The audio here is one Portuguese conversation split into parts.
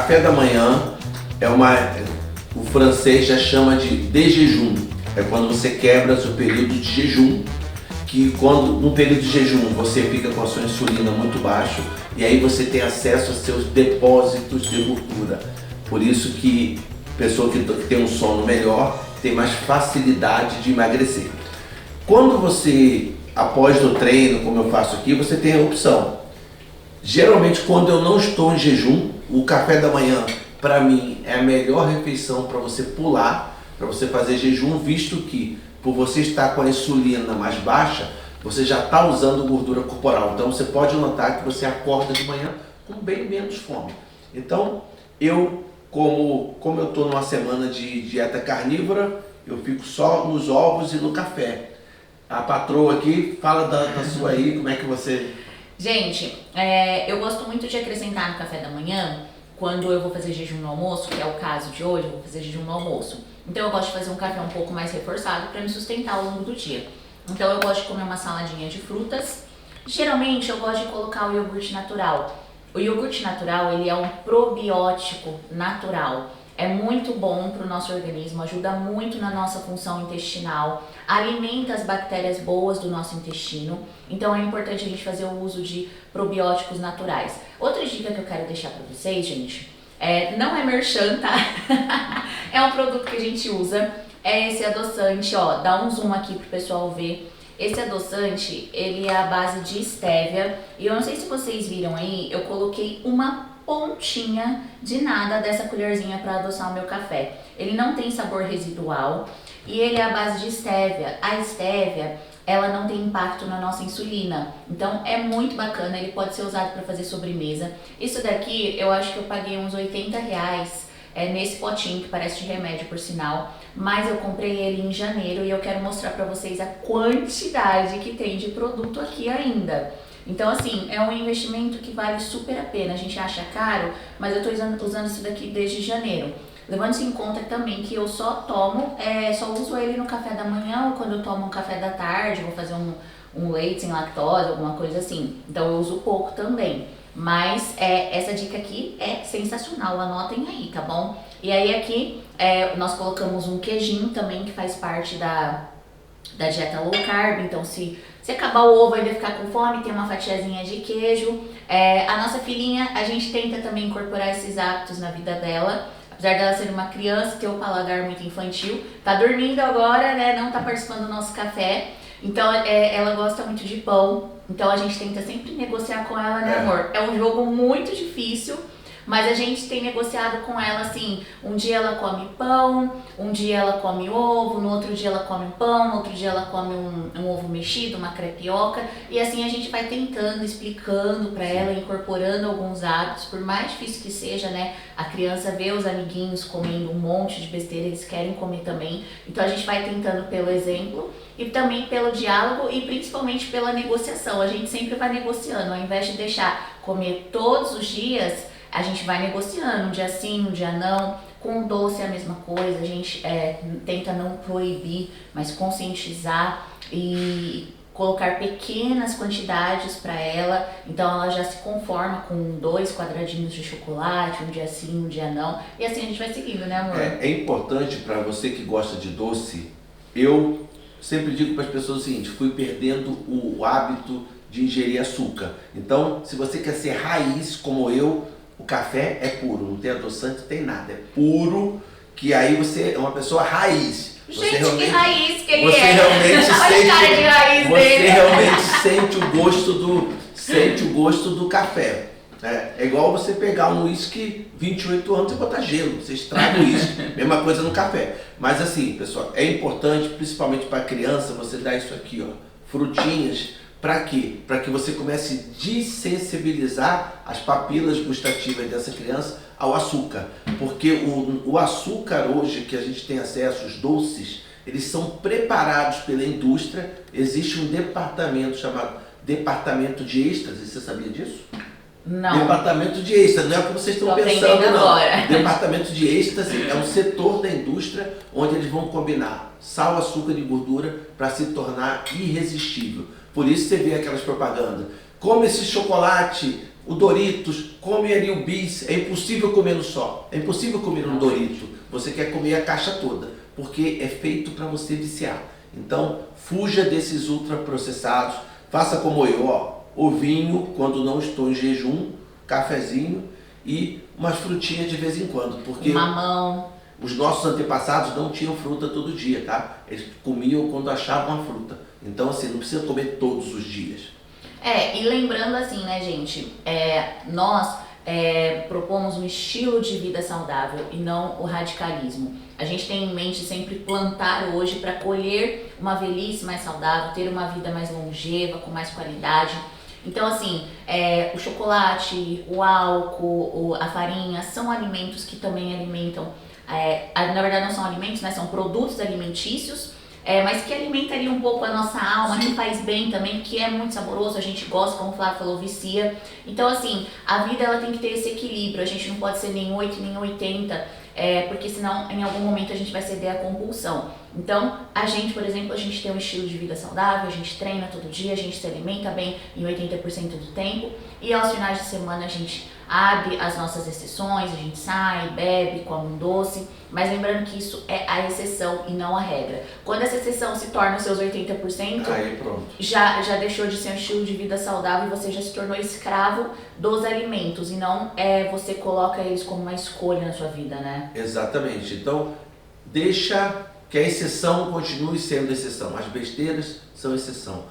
café da manhã é o francês já chama de jejum. É quando você quebra seu período de jejum, que quando no período de jejum você fica com a sua insulina muito baixo e aí você tem acesso aos seus depósitos de gordura. Por isso que pessoa que tem um sono melhor tem mais facilidade de emagrecer. Quando você, após o treino, como eu faço aqui, você tem a opção. Geralmente quando eu não estou em jejum, o café da manhã para mim é a melhor refeição para você pular, para você fazer jejum, visto que por você estar com a insulina mais baixa, você já está usando gordura corporal. Então você pode notar que você acorda de manhã com bem menos fome. Então como eu estou numa semana de dieta carnívora, eu fico só nos ovos e no café. A patroa aqui, fala da sua aí, como é que você... Gente, eu gosto muito de acrescentar no café da manhã, quando eu vou fazer jejum no almoço, que é o caso de hoje, eu vou fazer jejum no almoço. Então eu gosto de fazer um café um pouco mais reforçado para me sustentar ao longo do dia. Então eu gosto de comer uma saladinha de frutas. Geralmente eu gosto de colocar o iogurte natural. O iogurte natural, ele é um probiótico natural. É muito bom para o nosso organismo, ajuda muito na nossa função intestinal, alimenta as bactérias boas do nosso intestino. Então é importante a gente fazer o uso de probióticos naturais. Outra dica que eu quero deixar para vocês, gente, não é merchan, tá? É um produto que a gente usa, é esse adoçante, ó, dá um zoom aqui pro pessoal ver. Esse adoçante, ele é a base de estévia, e eu não sei se vocês viram aí, eu coloquei uma pontinha de nada dessa colherzinha para adoçar o meu café. Ele não tem sabor residual e ele é a base de estévia. A estévia, ela não tem impacto na nossa insulina, então é muito bacana, ele pode ser usado para fazer sobremesa. Isso daqui, eu acho que eu paguei uns R$80 nesse potinho, que parece de remédio por sinal, mas eu comprei ele em janeiro e eu quero mostrar para vocês a quantidade que tem de produto aqui ainda. Então assim, é um investimento que vale super a pena, a gente acha caro, mas eu tô usando isso daqui desde janeiro. Levando-se em conta também que eu só uso ele no café da manhã ou quando eu tomo um café da tarde, vou fazer um leite sem lactose, alguma coisa assim. Então eu uso pouco também. Mas essa dica aqui é sensacional, anotem aí, tá bom? E aí aqui nós colocamos um queijinho também, que faz parte da dieta low carb. Então se acabar o ovo e ainda ficar com fome, tem uma fatiazinha de queijo. A nossa filhinha, a gente tenta também incorporar esses hábitos na vida dela. Apesar dela ser uma criança, ter o paladar muito infantil, tá dormindo agora, né? Não tá participando do nosso café. Então ela gosta muito de pão. Então a gente tenta sempre negociar com ela, né, amor? É um jogo muito difícil, mas a gente tem negociado com ela assim, um dia ela come pão, um dia ela come ovo, no outro dia ela come um pão, no outro dia ela come um ovo mexido, uma crepioca, e assim a gente vai tentando, explicando pra ela, incorporando alguns hábitos, por mais difícil que seja, né? A criança vê os amiguinhos comendo um monte de besteira, eles querem comer também, então a gente vai tentando pelo exemplo e também pelo diálogo e principalmente pela negociação. A gente sempre vai negociando, ao invés de deixar comer todos os dias, a gente vai negociando, um dia sim, um dia não. Com o doce é a mesma coisa, a gente tenta não proibir, mas conscientizar e colocar pequenas quantidades para ela, então ela já se conforma com 2 quadradinhos de chocolate, um dia sim, um dia não, e assim a gente vai seguindo, né, amor? É importante para você que gosta de doce, eu sempre digo para as pessoas o seguinte, fui perdendo o hábito de ingerir açúcar. Então, se você quer ser raiz como eu, o café é puro, não tem adoçante, não tem nada, é puro, que aí você é uma pessoa raiz. Gente, que raiz que ele você é! Realmente Olha a cara de raiz você dele! Realmente sente o gosto do café. É igual você pegar um uísque 28 anos e botar gelo, você estraga o uísque, mesma coisa no café. Mas assim, pessoal, é importante, principalmente para criança, você dar isso aqui, ó, frutinhas. Para quê? Para que você comece a desensibilizar as papilas gustativas dessa criança ao açúcar. Porque o açúcar hoje que a gente tem acesso, os doces, eles são preparados pela indústria. Existe um departamento chamado Departamento de Êxtase, você sabia disso? Não. Departamento de êxtase, não é o que vocês estão pensando, não. Agora. Departamento de êxtase é um setor da indústria onde eles vão combinar sal, açúcar e gordura para se tornar irresistível. Por isso você vê aquelas propagandas. Come esse chocolate O Doritos, come ali o bis, é impossível comer no só, é impossível comer um Dorito. Você quer comer a caixa toda, porque é feito para você viciar. Então, fuja desses ultraprocessados, faça como eu, ó, ovinho quando não estou em jejum, cafezinho e umas frutinhas de vez em quando, porque mamão. Os nossos antepassados não tinham fruta todo dia, tá? Eles comiam quando achavam a fruta. Então, assim, não precisa comer todos os dias. E lembrando assim, né, gente, nós propomos um estilo de vida saudável e não o radicalismo. A gente tem em mente sempre plantar hoje para colher uma velhice mais saudável, ter uma vida mais longeva, com mais qualidade. Então, assim, o chocolate, o álcool, a farinha são alimentos que também alimentam. Na verdade, não são alimentos, né? São produtos alimentícios, mas que alimenta ali um pouco a nossa alma, que faz bem também, que é muito saboroso, a gente gosta, como o Flávio falou, vicia. Então, assim, a vida ela tem que ter esse equilíbrio, a gente não pode ser nem 8 nem 80, porque senão em algum momento a gente vai ceder à compulsão. Então, a gente, por exemplo, a gente tem um estilo de vida saudável, a gente treina todo dia, a gente se alimenta bem em 80% do tempo e aos finais de semana a gente abre as nossas exceções, a gente sai, bebe, come um doce, mas lembrando que isso é a exceção e não a regra. Quando essa exceção se torna os seus 80%, aí pronto. Já deixou de ser um estilo de vida saudável e você já se tornou escravo dos alimentos e não você coloca eles como uma escolha na sua vida, né? Exatamente. Então, deixa que a exceção continue sendo exceção. As besteiras são exceção.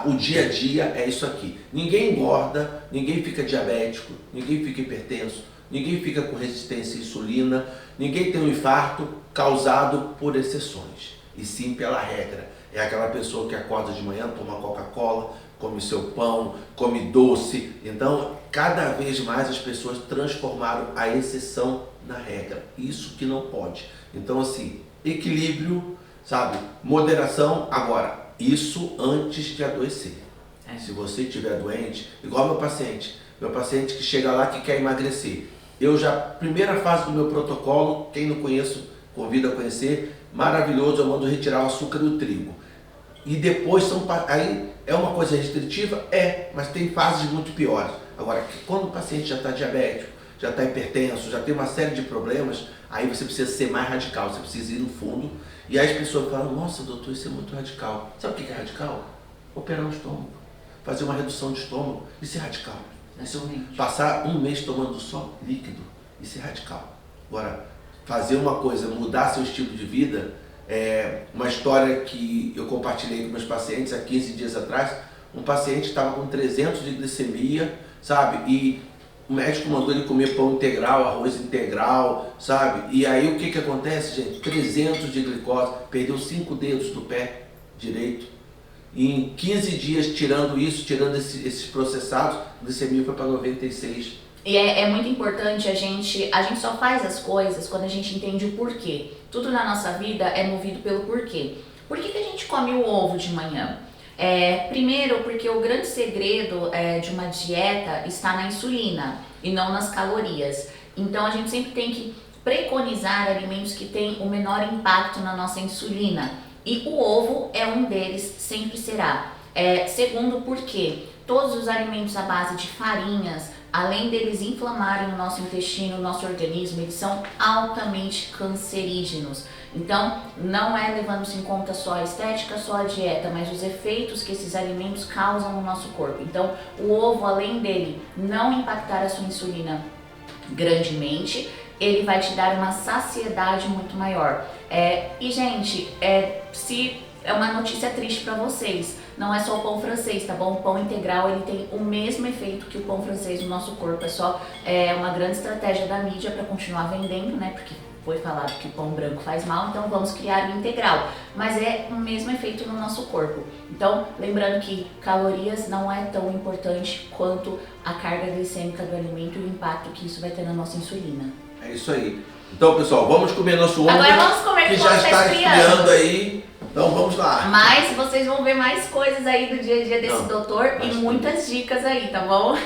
O dia a dia é isso aqui. Ninguém engorda, ninguém fica diabético, ninguém fica hipertenso, ninguém fica com resistência à insulina, ninguém tem um infarto causado por exceções, e sim pela regra. É aquela pessoa que acorda de manhã, toma Coca-Cola, come seu pão, come doce. Então, cada vez mais as pessoas transformaram a exceção na regra. Isso que não pode. Então, assim, equilíbrio, sabe? Moderação. Agora, isso antes de adoecer. Se você estiver doente, igual meu paciente que chega lá que quer emagrecer. Primeira fase do meu protocolo, quem não conheço, convido a conhecer, maravilhoso, eu mando retirar o açúcar do trigo. E depois aí é uma coisa restritiva? Mas tem fases muito piores. Agora, quando o paciente já está diabético, já está hipertenso, já tem uma série de problemas, aí você precisa ser mais radical, você precisa ir no fundo. E aí as pessoas falam, nossa doutor, isso é muito radical. Sabe o que é radical? Operar o estômago, fazer uma redução de estômago, isso é radical. Passar um mês tomando só líquido, isso é radical. Agora, fazer uma coisa, mudar seu estilo de vida, uma história que eu compartilhei com meus pacientes há 15 dias atrás, um paciente estava com 300 de glicemia, sabe? E o médico mandou ele comer pão integral, arroz integral, sabe? E aí o que acontece, gente? 300 de glicose, perdeu 5 dedos do pé direito. E em 15 dias, tirando esses processados, a glicemia foi para 96. E é muito importante a gente só faz as coisas quando a gente entende o porquê. Tudo na nossa vida é movido pelo porquê. Por que a gente come o ovo de manhã? Primeiro, porque o grande segredo de uma dieta está na insulina e não nas calorias. Então a gente sempre tem que preconizar alimentos que têm o menor impacto na nossa insulina. E o ovo é um deles, sempre será. Segundo, porque todos os alimentos à base de farinhas, além deles inflamarem o nosso intestino, o nosso organismo, eles são altamente cancerígenos. Então, não é levando-se em conta só a estética, só a dieta, mas os efeitos que esses alimentos causam no nosso corpo. Então, o ovo, além dele não impactar a sua insulina grandemente, ele vai te dar uma saciedade muito maior. E, gente, se é uma notícia triste para vocês, não é só o pão francês, tá bom? O pão integral, ele tem o mesmo efeito que o pão francês no nosso corpo. É só uma grande estratégia da mídia para continuar vendendo, né? Porque foi falado que o pão branco faz mal, então vamos criar o integral. Mas é o mesmo efeito no nosso corpo. Então, lembrando que calorias não é tão importante quanto a carga glicêmica do alimento e o impacto que isso vai ter na nossa insulina. É isso aí. Então, pessoal, vamos comer nosso ovo. Agora vamos comer que já está esfriando aí. Então, vamos lá. Mas vocês vão ver mais coisas aí do dia a dia desse doutor e muitas dicas aí, tá bom?